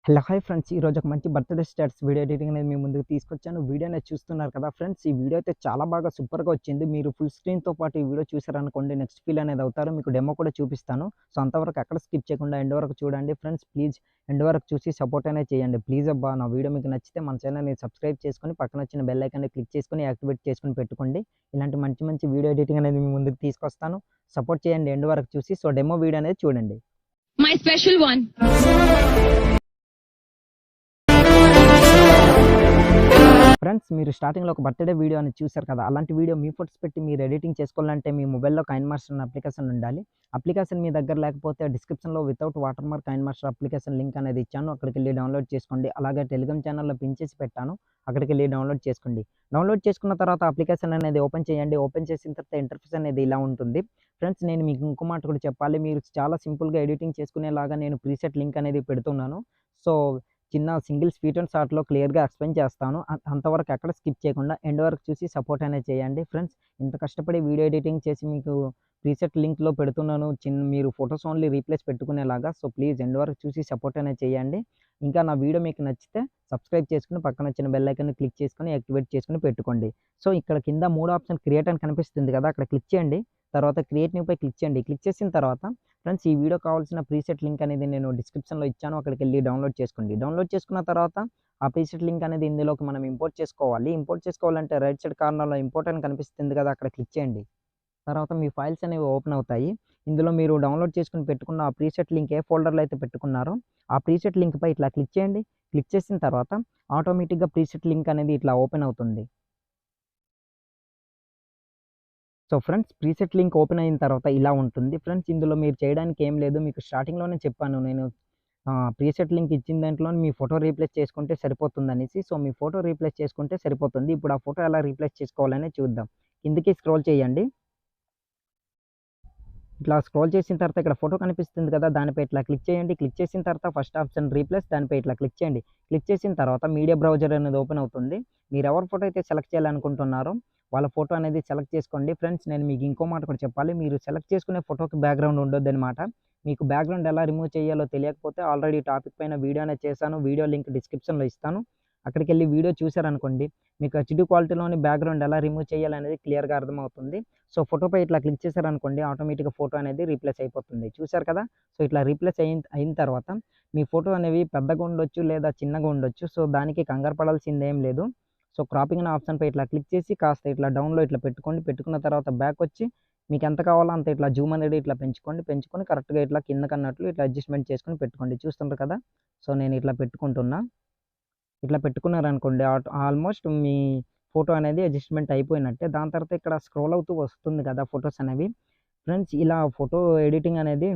Hello hi friends, ఈరోజు ఒక మంచి బర్త్డే స్టాటస్ వీడియో ఎడిటింగ్ అనేది మీ ముందుకు తీసుకొచ్చాను. వీడియో అనేది చూస్తున్నారు కదా ఫ్రెండ్స్, ఈ వీడియో అయితే చాలా బాగా సూపర్గా వచ్చింది. మీరు ఫుల్ స్క్రీన్తో పాటు ఈ వీడియో చూసారనుకోండి, నెక్స్ట్ ఫీల్ అనేది అవుతారు. మీకు డెమో కూడా చూపిస్తాను. సో అంతవరకు ఎక్కడ స్కిప్ చేయకుండా ఎండ్ వరకు చూడండి ఫ్రెండ్స్. ప్లీజ్ ఎండ్ వరకు చూసి సపోర్ట్ అనేది చేయండి. ప్లీజ్ అబ్బా, నా వీడియో మీకు నచ్చితే మన ఛానల్ని సబ్స్క్రైబ్ చేసుకొని పక్కన వచ్చిన బెల్ ఐకాన్ని క్లిక్ చేసుకొని యాక్టివేట్ చేసుకొని పెట్టుకోండి. ఇలాంటి మంచి మంచి వీడియో ఎడిటింగ్ అనేది మీ ముందుకు తీసుకొస్తాను. సపోర్ట్ చేయండి ఎండ్ వరకు చూసి. సో డెమో వీడియో అనేది చూడండి. My special one. ఫ్రెండ్స్, మీరు స్టార్టింగ్లో ఒక బర్త్డే వీడియో అని చూశారు కదా, అలాంటి వీడియో మీ ఫోటోస్ పెట్టి మీరు ఎడిటింగ్ చేసుకోవాలంటే మీ మొబైల్లో కైన్ మాస్టర్ అనే అప్లికేషన్ ఉండాలి. అప్లికేషన్ మీ దగ్గర లేకపోతే డిస్క్రిప్షన్లో without watermark KineMaster application link అనేది ఇచ్చాను, అక్కడికి వెళ్ళి డౌన్లోడ్ చేసుకోండి. అలాగే టెలిగ్రామ్ ఛానల్లో పిన్ చేసి పెట్టాను, అక్కడికి వెళ్ళి డౌన్లోడ్ చేసుకోండి. డౌన్లోడ్ చేసుకున్న తర్వాత అప్లికేషన్ అనేది ఓపెన్ చేయండి. ఓపెన్ చేసిన తర్వాత ఇంటర్ఫేస్ అనేది ఇలా ఉంటుంది. ఫ్రెండ్స్, నేను మీకు ఇంకో మాట కూడా చెప్పాలి. మీరు చాలా సింపుల్గా ఎడిటింగ్ చేసుకునేలాగా నేను ప్రీసెట్ లింక్ అనేది పెడుతున్నాను. సో చిన్న సింగిల్ స్వీట్ అండ్ షార్ట్‌లో క్లియర్‌గా ఎక్స్‌ప్లెయిన్ చేస్తాను. అంతవరకు ఎక్కడ స్కిప్ చేయకుండా ఎండ్ వరకు చూసి సపోర్ట్ అనేది చేయండి ఫ్రెండ్స్. ఇంత కష్టపడి వీడియో ఎడిటింగ్ చేసి మీకు ప్రీసెట్ లింక్‌లో పెడుతున్నాను. మీరు ఫోటోస్ ఓన్లీ రీప్లేస్ పెట్టుకునేలాగా. సో ప్లీజ్ ఎండ్ వరకు చూసి సపోర్ట్ అనేది చేయండి. ఇంకా నా వీడియో మీకు నచ్చితే సబ్స్క్రైబ్ చేసుకొని పక్కన వచ్చిన బెల్ ఐకాన్‌ని క్లిక్ చేసుకొని యాక్టివేట్ చేసుకొని పెట్టుకోండి. సో ఇక్కడ కింద 3 ఆప్షన్ క్రియేట్ అని కనిపిస్తుంది కదా, అక్కడ క్లిక్ చేయండి. తర్వాత క్రియేట్ న్యూపై క్లిక్ చేయండి. క్లిక్ చేసిన తర్వాత ఫ్రెండ్స్, ఈ వీడియో కావాల్సిన ప్రీసెట్ లింక్ అనేది నేను డిస్క్రిప్షన్‌లో ఇచ్చాను, అక్కడికి వెళ్ళి డౌన్లోడ్ చేసుకోండి. డౌన్లోడ్ చేసుకున్న తర్వాత ఆ ప్రీసెట్ లింక్ అనేది ఇందులోకి మనం ఇంపోర్ట్ చేసుకోవాలి. ఇంపోర్ట్ చేసుకోవాలంటే రైట్ సైడ్ కార్నర్‌లో ఇంపోర్ట్ అని కనిపిస్తుంది కదా, అక్కడ క్లిక్ చేయండి. తర్వాత మీ ఫైల్స్ అనేవి ఓపెన్ అవుతాయి. ఇందులో మీరు డౌన్లోడ్ చేసుకొని పెట్టుకున్న ఆ ప్రీసెట్ లింక్ ఏ ఫోల్డర్‌లో అయితే పెట్టుకున్నారో ఆ ప్రీసెట్ లింక్‌పై ఇట్లా క్లిక్ చేయండి. క్లిక్ చేసిన తర్వాత ఆటోమేటిక్‌గా ప్రీసెట్ లింక్ అనేది ఇట్లా ఓపెన్ అవుతుంది. So friends, preset link open అయిన తర్వాత ఇలా ఉంటుంది. ఫ్రెండ్స్, ఇందులో మీరు చేయడానికి ఏం లేదు. మీకు స్టార్టింగ్‌లోనే చెప్పాను నేను, ప్రీసెట్ లింక్ ఇచ్చిన దాంట్లో మీ ఫోటో రీప్లేస్ చేసుకుంటే సరిపోతుందనేసి. సో మీ ఫోటో రీప్లేస్ చేసుకుంటే సరిపోతుంది. ఇప్పుడు ఆ ఫోటో ఎలా రీప్లేస్ చేసుకోవాలనే చూద్దాం. కిందకి స్క్రోల్ చేయండి. ఇట్లా స్క్రోల్ చేసిన తర్వాత ఇక్కడ ఫోటో కనిపిస్తుంది కదా, దానిపై ఇట్లా క్లిక్ చేయండి. క్లిక్ చేసిన తర్వాత ఫస్ట్ ఆప్షన్ రీప్లేస్, దానిపై ఇట్లా క్లిక్ చేయండి. క్లిక్ చేసిన తర్వాత మీడియా బ్రౌజర్ అనేది ఓపెన్ అవుతుంది. మీరు ఎవరి ఫోటో అయితే సెలెక్ట్ చేయాలనుకుంటున్నారో వాళ్ళ ఫోటో అనేది సెలెక్ట్ చేసుకోండి. ఫ్రెండ్స్, నేను మీకు ఇంకో మాట కూడా చెప్పాలి. మీరు సెలెక్ట్ చేసుకునే ఫోటోకి బ్యాక్గ్రౌండ్ ఉండొద్దనమాట. మీకు బ్యాక్గ్రౌండ్ ఎలా రిమూవ్ చేయాలో తెలియకపోతే ఆల్రెడీ టాపిక్ పైన వీడియో అనేది చేశాను. వీడియో లింక్ డిస్క్రిప్షన్‌లో ఇస్తాను, అక్కడికి వెళ్ళి వీడియో చూసారనుకోండి, మీకు హెచ్‌డీ క్వాలిటీలోని బ్యాక్గ్రౌండ్ ఎలా రిమూవ్ చేయాలనేది క్లియర్‌గా అర్థమవుతుంది. సో ఫోటోపై ఇట్లా క్లిక్ చేశారనుకోండి, ఆటోమేటిక్‌గా ఫోటో అనేది రీప్లేస్ అయిపోతుంది. చూసారు కదా. సో ఇట్లా రీప్లేస్ అయిన తర్వాత మీ ఫోటో అనేవి పెద్దగా ఉండొచ్చు లేదా చిన్నగా ఉండొచ్చు. సో దానికి కంగారు పడాల్సిందేం లేదు. సో క్రాపింగ్ అనే ఆప్షన్‌పై ఇట్లా క్లిక్ చేసి కాస్త ఇట్లా డౌన్‌లో ఇట్లా పెట్టుకోండి. పెట్టుకున్న తర్వాత బ్యాక్ వచ్చి మీకు ఎంత కావాలో అంత ఇట్లా జూమ్ అనేది ఇట్లా పెంచుకొని కరెక్ట్‌గా ఇట్లా కిందకన్నట్లు ఇట్లా అడ్జస్ట్‌మెంట్ చేసుకొని పెట్టుకోండి. చూస్తుండ్రు కదా. సో నేను ఇట్లా పెట్టుకుంటున్నా. ఇట్లా పెట్టుకున్నారనుకోండి, ఆల్మోస్ట్ మీ ఫోటో అనేది అడ్జస్ట్‌మెంట్ అయిపోయినట్టే. దాని తర్వాత ఇక్కడ స్క్రోల్ అవుతూ వస్తుంది కదా ఫోటోస్ అనేవి. ఫ్రెండ్స్, ఇలా ఫోటో ఎడిటింగ్ అనేది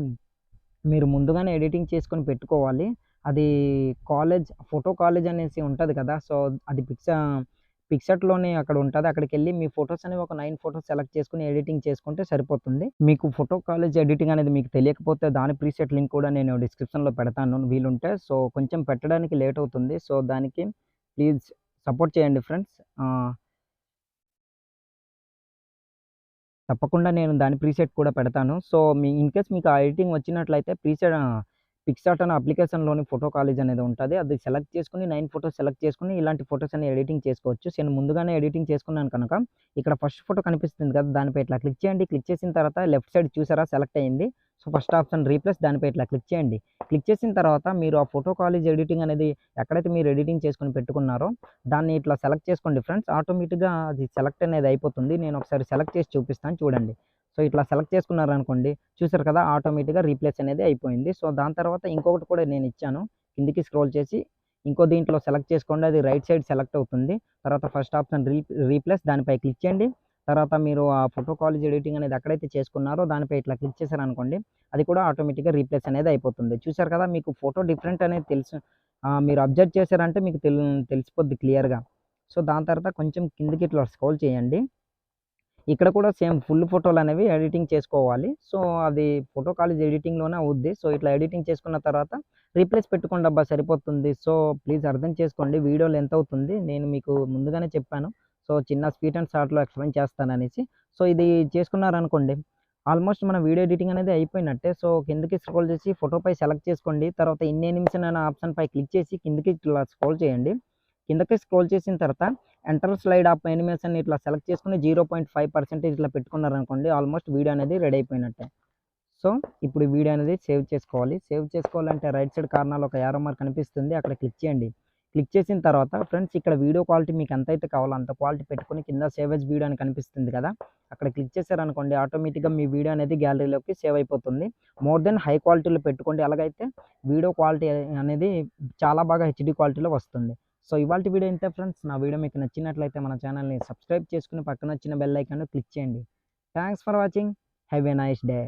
మీరు ముందుగానే ఎడిటింగ్ చేసుకొని పెట్టుకోవాలి. అది ఫోటో కాలేజ్ అనేసి ఉంటది కదా. సో అది పిక్సార్ట్‌లోనే అక్కడ ఉంటది. అక్కడికెళ్ళి మీ ఫోటోస్ అనేవి ఒక 9 ఫోటోస్ సెలెక్ట్ చేసుకొని ఎడిటింగ్ చేసుకుంటే సరిపోతుంది. మీకు ఫోటో కాలేజ్ ఎడిటింగ్ అనేది మీకు తెలియకపోతే దాని ప్రీసెట్ లింక్ కూడా నేను డిస్క్రిప్షన్‌లో పెడతాను వీలుంటే. సో కొంచెం పెట్టడానికి లేట్ అవుతుంది. సో దానికి ప్లీజ్ సపోర్ట్ చేయండి ఫ్రెండ్స్. తప్పకుండా నేను దాని ప్రీసెట్ కూడా పెడతాను. సో ఇన్‌కేస్ మీకు ఆ ఎడిటింగ్ వచ్చినట్లయితే పిక్సార్ట్ అనే అప్లికేషన్‌లోని ఫోటో కాలేజ్ అనేది ఉంటది. అది సెలెక్ట్ చేసుకొని 9 ఫోటోస్ సెలెక్ట్ చేసుకొని ఇలాంటి ఫోటోస్ అన్ని ఎడిటింగ్ చేసుకోవచ్చు. సో నేను ముందుగానే ఎడిటింగ్ చేసుకున్నాను కనుక ఇక్కడ ఫస్ట్ ఫోటో కనిపిస్తుంది కదా, దానిపై ఇట్లా క్లిక్ చేయండి. క్లిక్ చేసిన తర్వాత లెఫ్ట్ సైడ్ చూసారా సెలెక్ట్ అయింది. సో ఫస్ట్ ఆప్షన్ రీప్లేస్, దానిపై ఇట్లా క్లిక్ చేయండి. క్లిక్ చేసిన తర్వాత మీరు ఆ ఫోటో కాలేజ్ ఎడిటింగ్ అనేది ఎక్కడైతే మీరు ఎడిటింగ్ చేసుకొని పెట్టుకున్నారో దాన్ని ఇట్లా సెలెక్ట్ చేసుకోండి ఫ్రెండ్స్. ఆటోమేటిక్‌గా అది సెలెక్ట్ అనేది అయిపోతుంది. నేను ఒకసారి సెలెక్ట్ చేసి చూపిస్తాను చూడండి. సో ఇట్లా సెలెక్ట్ చేసుకున్నారనుకోండి, చూసారు కదా, ఆటోమేటిక్‌గా రీప్లేస్ అనేది అయిపోయింది. సో దాని తర్వాత ఇంకొకటి కూడా నేను ఇచ్చాను. కిందకి స్క్రోల్ చేసి ఇంకో దీంట్లో సెలెక్ట్ చేసుకోండి. అది రైట్ సైడ్ సెలెక్ట్ అవుతుంది. తర్వాత ఫస్ట్ ఆప్షన్ రీప్లేస్, దానిపై క్లిక్ చేయండి. తర్వాత మీరు ఆ ఫోటో కాలేజ్ ఎడిటింగ్ అనేది ఎక్కడైతే చేసుకున్నారో దానిపై ఇట్లా క్లిక్ చేశారనుకోండి, అది కూడా ఆటోమేటిక్‌గా రీప్లేస్ అనేది అయిపోతుంది. చూసారు కదా, మీకు ఫోటో డిఫరెంట్ అనేది తెలుసు. మీరు అబ్జర్వ్ చేశారంటే మీకు తెలిసిపోద్ది క్లియర్‌గా. సో దాని తర్వాత కొంచెం కిందకి ఇట్లా స్క్రోల్ చేయండి. ఇక్కడ కూడా సేమ్ ఫుల్ ఫోటోలనేవి ఎడిటింగ్ చేసుకోవాలి. సో అది ఫోటో కాలేజ్ ఎడిటింగ్‌లోనే అవుద్ది. సో ఇట్లా ఎడిటింగ్ చేసుకున్న తర్వాత రీప్లేస్ పెట్టుకోండబ్బా సరిపోతుంది. సో ప్లీజ్ అర్థం చేసుకోండి. వీడియో లెంత్ అవుతుంది. నేను మీకు ముందుగానే చెప్పాను. సో చిన్న స్వీట్ అండ్ షార్ట్‌లో ఎక్స్‌ప్లెయిన్ చేస్తాననేసి. సో ఇది చేసుకున్నారనుకోండి, ఆల్మోస్ట్ మన వీడియో ఎడిటింగ్ అనేది అయిపోయినట్టే. సో, కిందకి స్క్రోల్ చేసి ఫోటోపై సెలెక్ట్ చేసుకోండి. తర్వాత ఇన్ యానిమేషన్ అనే ఆప్షన్‌పై క్లిక్ చేసి కిందకి ఇట్లా స్క్రోల్ చేయండి. కిందకి స్క్రోల్ చేసిన తర్వాత ఎంటర్ స్లైడ్ ఆఫ్ యానిమేషన్ ఇట్లా సెలెక్ట్ చేసుకొని 0.5% ఇట్లా పెట్టుకున్నారనుకోండి ఆల్మోస్ట్ వీడియో అనేది రెడీ అయిపోయినట్టే. సో, ఇప్పుడు ఈ వీడియో అనేది సేవ్ చేసుకోవాలి. సేవ్ చేసుకోవాలంటే రైట్ సైడ్ కార్నర్‌లో ఒక యారో మార్క్ కనిపిస్తుంది. అక్కడ క్లిక్ చేయండి. క్లిక్ చేసిన తర్వాత ఫ్రెండ్స్ ఇక్కడ వీడియో క్వాలిటీ మీకు ఎంతైతే కావాలో అంత క్వాలిటీ పెట్టుకొని కింద సేవ్ యాస్ వీడియో అని కనిపిస్తుంది కదా! అక్కడ క్లిక్ చేశారనుకోండి ఆటోమేటిక్‌గా మీ వీడియో అనేది గ్యాలరీలోకి సేవ్ అయిపోతుంది. మోర్ దెన్ హై క్వాలిటీలో పెట్టుకోండి. అలాగైతే వీడియో క్వాలిటీ అనేది చాలా బాగా హెచ్‌డీ క్వాలిటీలో వస్తుంది. సో, ఇవాల్టి వీడియో ఇంతే ఫ్రెండ్స్. నా వీడియో మీకు నచ్చినట్లయితే మన ఛానల్‌ని సబ్స్క్రైబ్ చేసుకొని పక్కన వచ్చిన బెల్ ఐకాన్‌ని క్లిక్ చేయండి. Thanks for watching. Have a nice day.